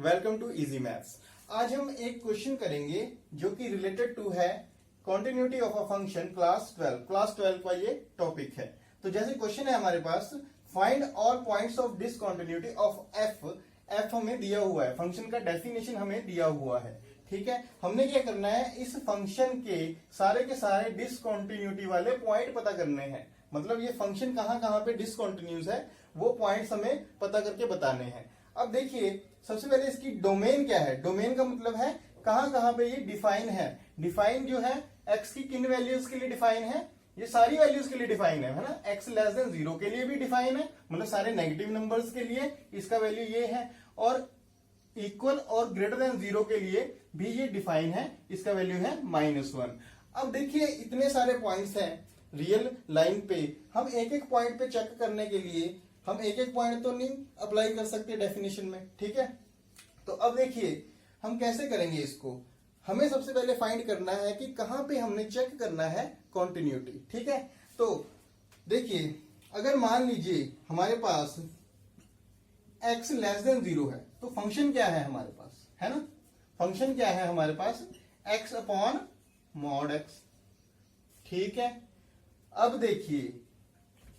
Welcome to easy maths. आज हम एक क्वेश्चन करेंगे जो कि रिलेटेड टू है continuity of a function class 12 का ये टॉपिक है। तो जैसे क्वेश्चन है हमारे पास, find all points of discontinuity of f हमें दिया हुआ है, फंक्शन का डेफिनेशन हमें दिया हुआ है। ठीक है, हमने क्या करना है, इस फंक्शन के सारे डिसकंटिन्यूटी वाले पॉइंट पता करने हैं। मतलब ये फंक्शन कहां कहां पे डिसकंटिन्यूस है वो पॉइंट्स हमें पता करके बताने हैं। अब देखिए, सबसे पहले इसकी डोमेन क्या है। डोमेन का मतलब है कहां कहां पे ये डिफाइन है। डिफाइन जो है एक्स की किन वैल्यूज के लिए डिफाइन है, ये सारी वैल्यूज के लिए डिफाइन है ना। एक्स लेस देन 0 के लिए भी डिफाइन है, मतलब सारे नेगेटिव नंबर्स के लिए इसका वैल्यू ये है, और इक्वल और ग्रेटर देन 0 के लिए भी ये डिफाइन है, इसका वैल्यू है -1। अब देखिए, इतने सारे पॉइंट्स हैं रियल लाइन पे। हम एक एक पॉइंट पे चेक करने के लिए हम एक एक पॉइंट तो नहीं अप्लाई कर सकते डेफिनेशन में। ठीक है, तो अब देखिए हम कैसे करेंगे इसको। हमें सबसे पहले फाइंड करना है कि कहां पे हमने चेक करना है कॉन्टिन्यूटी। ठीक है, तो देखिए, अगर मान लीजिए हमारे पास x लेस देन 0 है तो फंक्शन क्या है हमारे पास, है ना। फंक्शन क्या है हमारे पास, x अपॉन मॉड x। ठीक है, अब देखिए,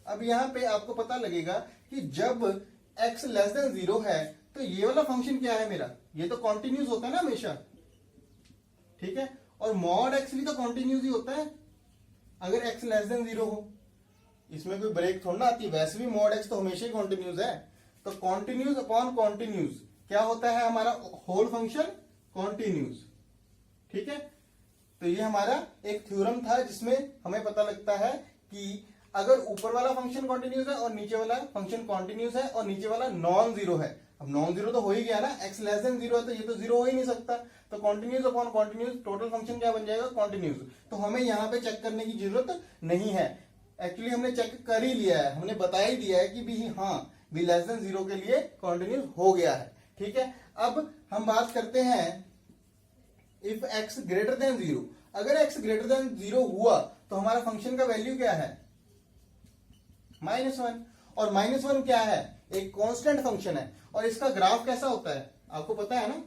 अब यहां पे आपको पता लगेगा कि जब x लेस देन 0 है तो ये वाला फंक्शन क्या है मेरा, ये तो कॉन्टिन्यूस होता है ना हमेशा। ठीक है, और मॉड x भी तो कॉन्टिन्यूस ही होता है अगर x लेस देन 0 हो, इसमें कोई ब्रेक थोड़ा ना आती है। वैसे भी मॉड x तो हमेशा ही कॉन्टिन्यूस है। तो कॉन्टिन्यूस अपॉन कॉन्टिन्यूस क्या होता है हमारा, होल फंक्शन कॉन्टिन्यूस। ठीक है, तो ये हमारा एक थ्योरम था जिसमें हमें पता लगता है कि अगर ऊपर वाला फंक्शन कॉन्टिन्यूस है और नीचे वाला फंक्शन कॉन्टिन्यूस है और नीचे वाला नॉन जीरो है। अब नॉन जीरो तो हो ही गया ना, x लेस देन 0 है तो ये तो 0 हो ही नहीं सकता। तो continuous upon continuous total function क्या बन जाएगा, कॉन्टिन्यूस। तो हमें यहाँ पे चेक करने की जरूरत नहीं है, एक्चुअली हमने चेक कर ही लिया है, हमने बता ही दिया है कि भी हाँ भी लेस देन 0 के लिए कॉन्टिन्यूस हो गया है। ठीक है, अब हम बात करते हैं इफ x ग्रेटर देन 0। अगर x ग्रेटर देन 0 हुआ तो हमारा फंक्शन का वैल्यू क्या है, -1। और -1 क्या है, एक कांस्टेंट फंक्शन है। और इसका ग्राफ कैसा होता है आपको पता है ना,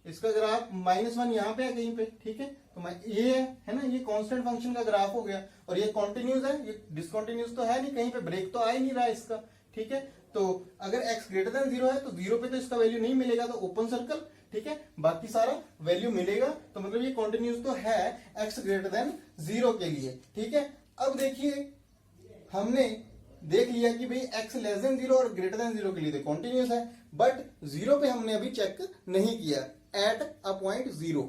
इसका ग्राफ -1 यहां पे है कहीं पे। ठीक है, तो ये है ना, ये कांस्टेंट फंक्शन का ग्राफ हो गया। और ये कॉन्टिन्यूस है, ये डिसकंटिन्यूस तो है नहीं, कहीं पे ब्रेक तो आ ही नहीं रहा इसका। ठीक है, तो अगर x ग्रेटर देन 0 है तो 0 पे तो इसका वैल्यू नहीं मिलेगा, तो ओपन सर्कल। ठीक है, बाकी सारा वैल्यू मिलेगा, तो मतलब ये कॉन्टिन्यूस तो है x ग्रेटर देन 0 के लिए। ठीक है, अब देखिए, हमने देख लिया कि भाई x लेस देन 0 और ग्रेटर देन 0 के लिए तो कॉन्टिन्यूस है, बट 0 पे हमने अभी चेक नहीं किया, एट अ पॉइंट 0।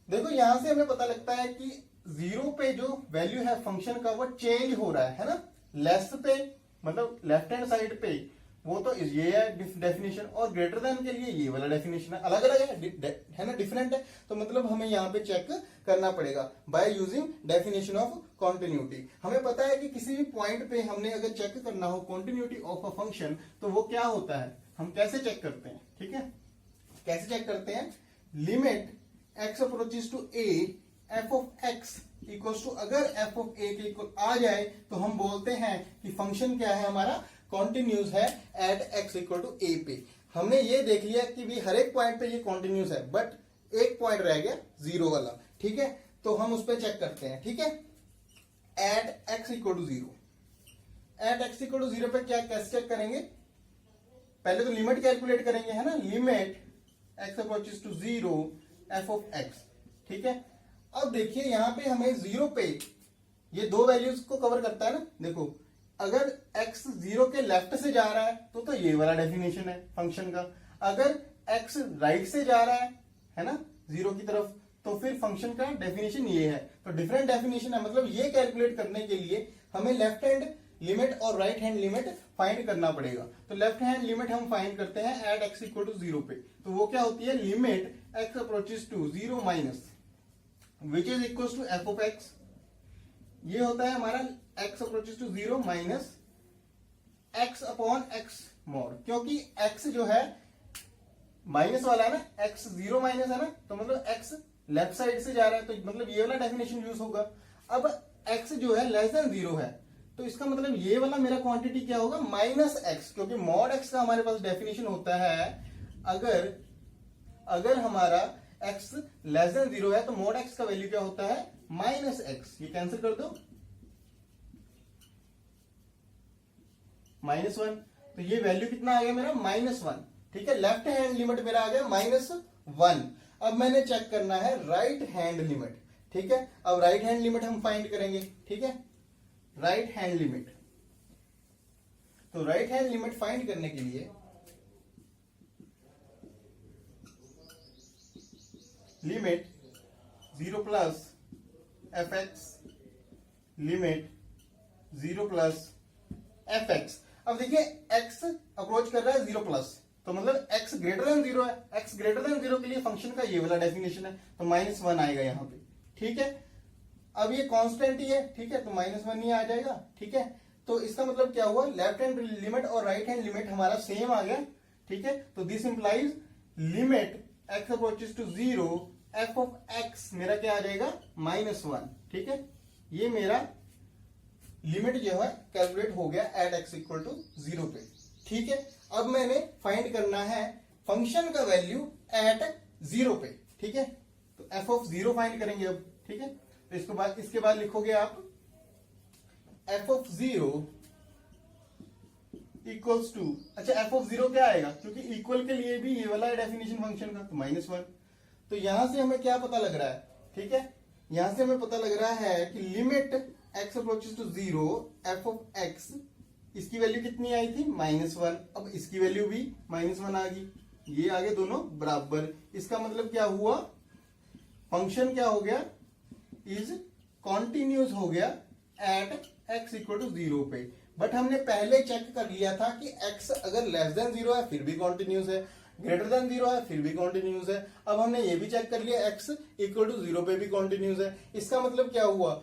देखो, यहां से हमें पता लगता है कि 0 पे जो वैल्यू है फंक्शन का वो चेंज हो रहा है ना। लेस पे मतलब लेफ्ट हैंड साइड पे वो तो ये है डेफिनेशन, और ग्रेटर देन के लिए ये वाला डेफिनेशन है, अलग अलग है ना, डिफरेंट है। तो मतलब हमें यहाँ पे चेक करना पड़ेगा by using definition of continuity. हमें पता है कि किसी भी पॉइंट पे हमने अगर चेक करना हो कॉन्टिन्यूटी ऑफ अ फंक्शन तो वो क्या होता है, हम कैसे चेक करते हैं। ठीक है, कैसे चेक करते हैं, limit x approaches to a f of x equals to, अगर f ऑफ a के इक्वल आ जाए तो हम बोलते हैं कि फंक्शन क्या है हमारा, कॉन्टिन्यूस है at x equal to a पे। हमने ये देख लिया कि भी हर एक पॉइंट पे ये कॉन्टिन्यूस है, बट एक पॉइंट रह गया 0 वाला। ठीक है, तो हम उस पर चेक करते हैं। ठीक है, at x equal to 0, at x equal to 0 पे क्या कैसे चेक करेंगे, पहले तो लिमिट कैलकुलेट करेंगे, है ना। Limit x approaches to 0 f of x। ठीक है, अब देखिए यहाँ पे हमें 0 पे ये दो वैल्यूज को कवर करता है ना। देखो, अगर x 0 के लेफ्ट से जा रहा है तो ये वाला डेफिनेशन है फंक्शन का। अगर x राइट से जा रहा है ना 0 की तरफ, तो फिर फंक्शन का डेफिनेशन ये है। तो डिफरेंट डेफिनेशन है, मतलब ये कैलकुलेट करने के लिए हमें लेफ्ट हैंड लिमिट और राइट हैंड लिमिट फाइंड करना पड़ेगा। तो लेफ्ट हैंड लिमिट हम फाइंड करते हैं एट x इक्वल टू 0 पे। तो वो क्या होती है, limit x approaches to 0 minus which is equal to f of x। ये होता है हमारा x approaches to 0 minus x upon x mod, क्योंकि x जो है माइनस वाला है ना, x 0 माइनस है ना, तो मतलब x लेफ्ट साइड से जा रहा है, तो मतलब ये वाला डेफिनेशन यूज होगा। अब x जो है लेस देन 0 है तो इसका मतलब ये वाला मेरा क्वांटिटी क्या होगा, माइनस एक्स, क्योंकि मॉड एक्स का हमारे पास डेफिनेशन होता है अगर हमारा x लेस देन 0 है तो मॉड x का वैल्यू क्या होता है, माइनस एक्स। ये कैंसिल कर दो, -1, तो ये वैल्यू कितना आ गया मेरा, -1। ठीक है, लेफ्ट हैंड लिमिट मेरा आ गया -1। अब मैंने चेक करना है राइट हैंड लिमिट। ठीक है, अब राइट हैंड लिमिट हम फाइंड करेंगे। ठीक है, राइट हैंड लिमिट, तो राइट हैंड लिमिट फाइंड करने के लिए limit 0 plus F x, limit 0 plus F x. अब देखिए x अप्रोच कर रहा है 0 प्लस, तो मतलब x ग्रेटर देन 0 है। x ग्रेटर देन 0 के लिए फंक्शन का ये वाला डेफिनेशन है, तो -1 आएगा यहां पे। ठीक है, अब ये कांस्टेंट ही है। ठीक है, तो -1 ही आ जाएगा। ठीक है, तो इसका मतलब क्या हुआ, लेफ्ट हैंड लिमिट और राइट हैंड लिमिट हमारा सेम आ गया। ठीक है, तो this implies limit x approaches to 0 f of x मेरा क्या आ जाएगा, -1। ठीक है, ये मेरा लिमिट जो है कैलकुलेट हो गया एट x इक्वल टू 0 पे। ठीक है, अब मैंने फाइंड करना है फंक्शन का वैल्यू एट 0 पे। ठीक है, तो f ऑफ 0 फाइंड करेंगे अब। ठीक है, तो इसके बाद लिखोगे आप f ऑफ 0 इक्वल्स टू, अच्छा f ऑफ 0 क्या आएगा, क्योंकि इक्वल के लिए भी ये वाला डेफिनेशन फंक्शन का, तो -1। तो यहां से हमें क्या पता लग रहा है, ठीक है, यहां से हमें पता लग रहा है कि limit x approaches to 0 f of x, इसकी वैल्यू कितनी आई थी, -1। अब इसकी वैल्यू भी -1 आ गई, ये आगे दोनों बराबर। इसका मतलब क्या हुआ, फंक्शन क्या हो गया, इज कॉन्टिन्यूस हो गया एट x इक्वल टू 0 पे। बट हमने पहले चेक कर लिया था कि x अगर लेस देन 0 है फिर भी कॉन्टिन्यूस है, ग्रेटर देन 0 है फिर भी कॉन्टिन्यूस है। अब हमने ये भी चेक कर लिया x इक्वल टू 0 पे भी कॉन्टिन्यूस है। इसका मतलब क्या हुआ,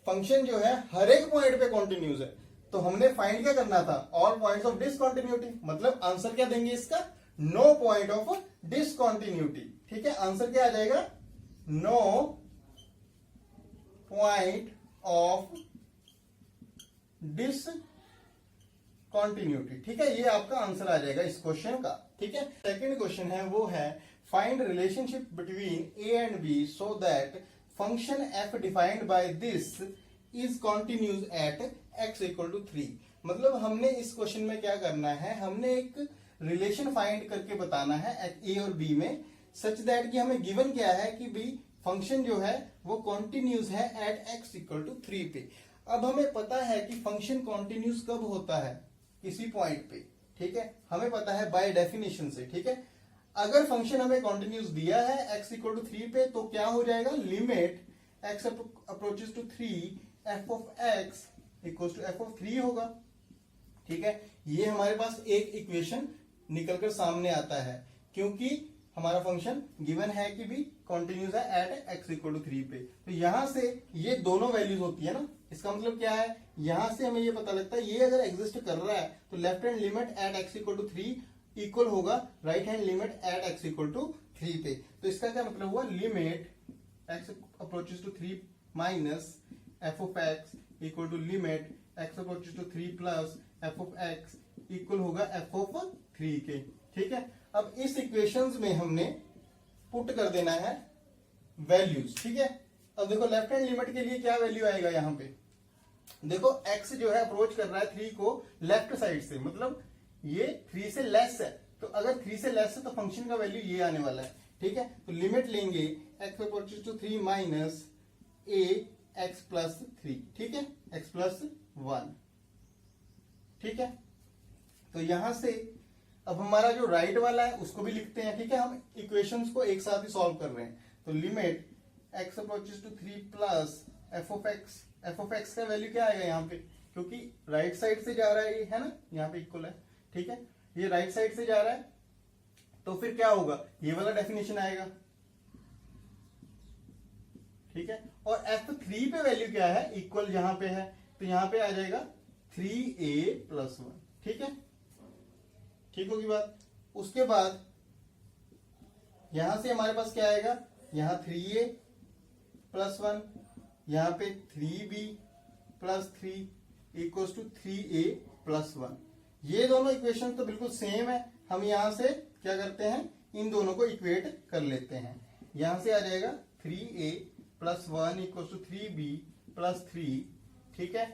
फंक्शन जो है हर एक पॉइंट पे कॉन्टिन्यूस है। तो हमने फाइंड क्या करना था, ऑल पॉइंट्स ऑफ डिसकंटिन्यूटी, मतलब आंसर क्या देंगे इसका, नो पॉइंट ऑफ डिसकंटिन्यूटी। ठीक है, आंसर क्या आ जाएगा, नो पॉइंट ऑफ डिसकंटिन्यूटी। ठीक है, ये आपका आंसर आ जाएगा इस क्वेश्चन का। ठीक है, सेकंड क्वेश्चन है वो है find relationship between A and B so that function f defined by this is continuous at x equal to 3। मतलब हमने इस क्वेश्चन में क्या करना है, हमने एक रिलेशन फाइंड करके बताना है ए और बी में, सच दैट कि हमें गिवन क्या है कि भाई फंक्शन जो है वो कॉन्टिन्यूस है एट x इक्वल टू 3 पे। अब हमें पता है कि फंक्शन कॉन्टिन्यूस कब होता है, किसी पॉइंट पे। ठीक है, हमें पता है बाय डेफिनेशन से। ठीक है, अगर फंक्शन हमें कॉन्टिन्यूस दिया है x इक्वल टू 3 पे, तो क्या हो जाएगा, limit x approaches to 3 f of x equal to f of 3 होगा। ठीक है, ये हमारे पास एक इक्वेशन निकलकर सामने आता है, क्योंकि हमारा फंक्शन गिवन है कि भी कॉन्टिन्यूस है एट x इक्वल टू 3 पे। तो यहां से ये दोनों वैल्यूज होती है ना, इसका मतलब क्या है, यहां से हमें ये पता लगता है ये अगर एग्जिस्ट कर रहा है तो left hand limit at x equal to 3 equal होगा right hand limit at x equal to 3 पे। तो इसका क्या मतलब हुआ, limit x approaches to 3 minus f of x equal to limit x approaches to 3 plus f of x equal होगा f of 3 के। ठीक है, अब इस इक्वेशंस में हमने पुट कर देना है वैल्यूज। ठीक है, अब देखो लेफ्ट हैंड लिमिट के लिए क्या वैल्यू आएगा, यहां पे देखो x जो है अप्रोच कर रहा है 3 को लेफ्ट साइड से, मतलब ये 3 से लेस है, तो अगर 3 से लेस है तो फंक्शन का वैल्यू ये आने वाला है। ठीक है, तो लिमिट लेंगे x approaches to 3 minus a x plus 3। ठीक है, x प्लस 1। ठीक है, तो यहां से अब हमारा जो राइट वाला है उसको भी लिखते हैं। ठीक है, हम इक्वेशंस को एक साथ ही सॉल्व कर रहे हैं, तो limit x approaches to 3 plus f of x का वैल्यू क्या आएगा यहाँ पे, क्योंकि राइट साइड से जा रहा है ये, है ना, यहाँ पे इक्वल है। ठीक है, ये राइट साइड से जा रहा है, तो फिर क्या होगा, ये वाला डेफिनेशन आएगा। ठीक है, और f3 पे वैल्यू क्या है, इक्वल यहां पे है, तो यहां पे आ जाएगा 3a प्लस 1। ठीक है, ठीक होगी बात। उसके बाद यहां से हमारे पास क्या आएगा, यहां 3a प्लस 1, यहां पे 3b plus 3, equals to 3a plus 1। ये दोनों इक्वेशन तो बिल्कुल सेम है, हम यहां से क्या करते हैं, इन दोनों को इक्वेट कर लेते हैं। यहां से आ जाएगा 3a plus 1 equals to 3b plus 3, ठीक है।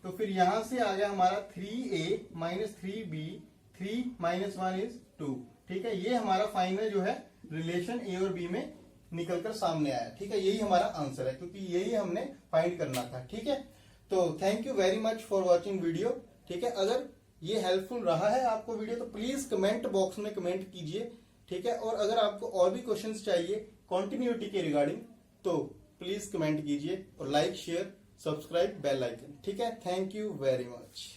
तो फिर यहां से आ गया हमारा 3a minus 3b, 3 minus 1 is 2, ठीक है। ये हमारा फाइनल जो है रिलेशन ए और बी में निकलकर सामने आया, ठीक है। यही हमारा आंसर है, क्योंकि यही हमने फाइंड करना था, ठीक है। तो thank you very much for watching video, ठीक है। अगर ये हेल्पफुल रहा है आपको वीडियो तो प्लीज कमेंट बॉक्स में कमेंट कीजिए, ठीक है। और अगर आपको और भी क्वेश्चंस चाहिए कॉन्टिन्यूटी के रिगार्डिंग तो प्लीज कमेंट कीजिए, और like share subscribe bell icon, ठीक है। Thank you very much.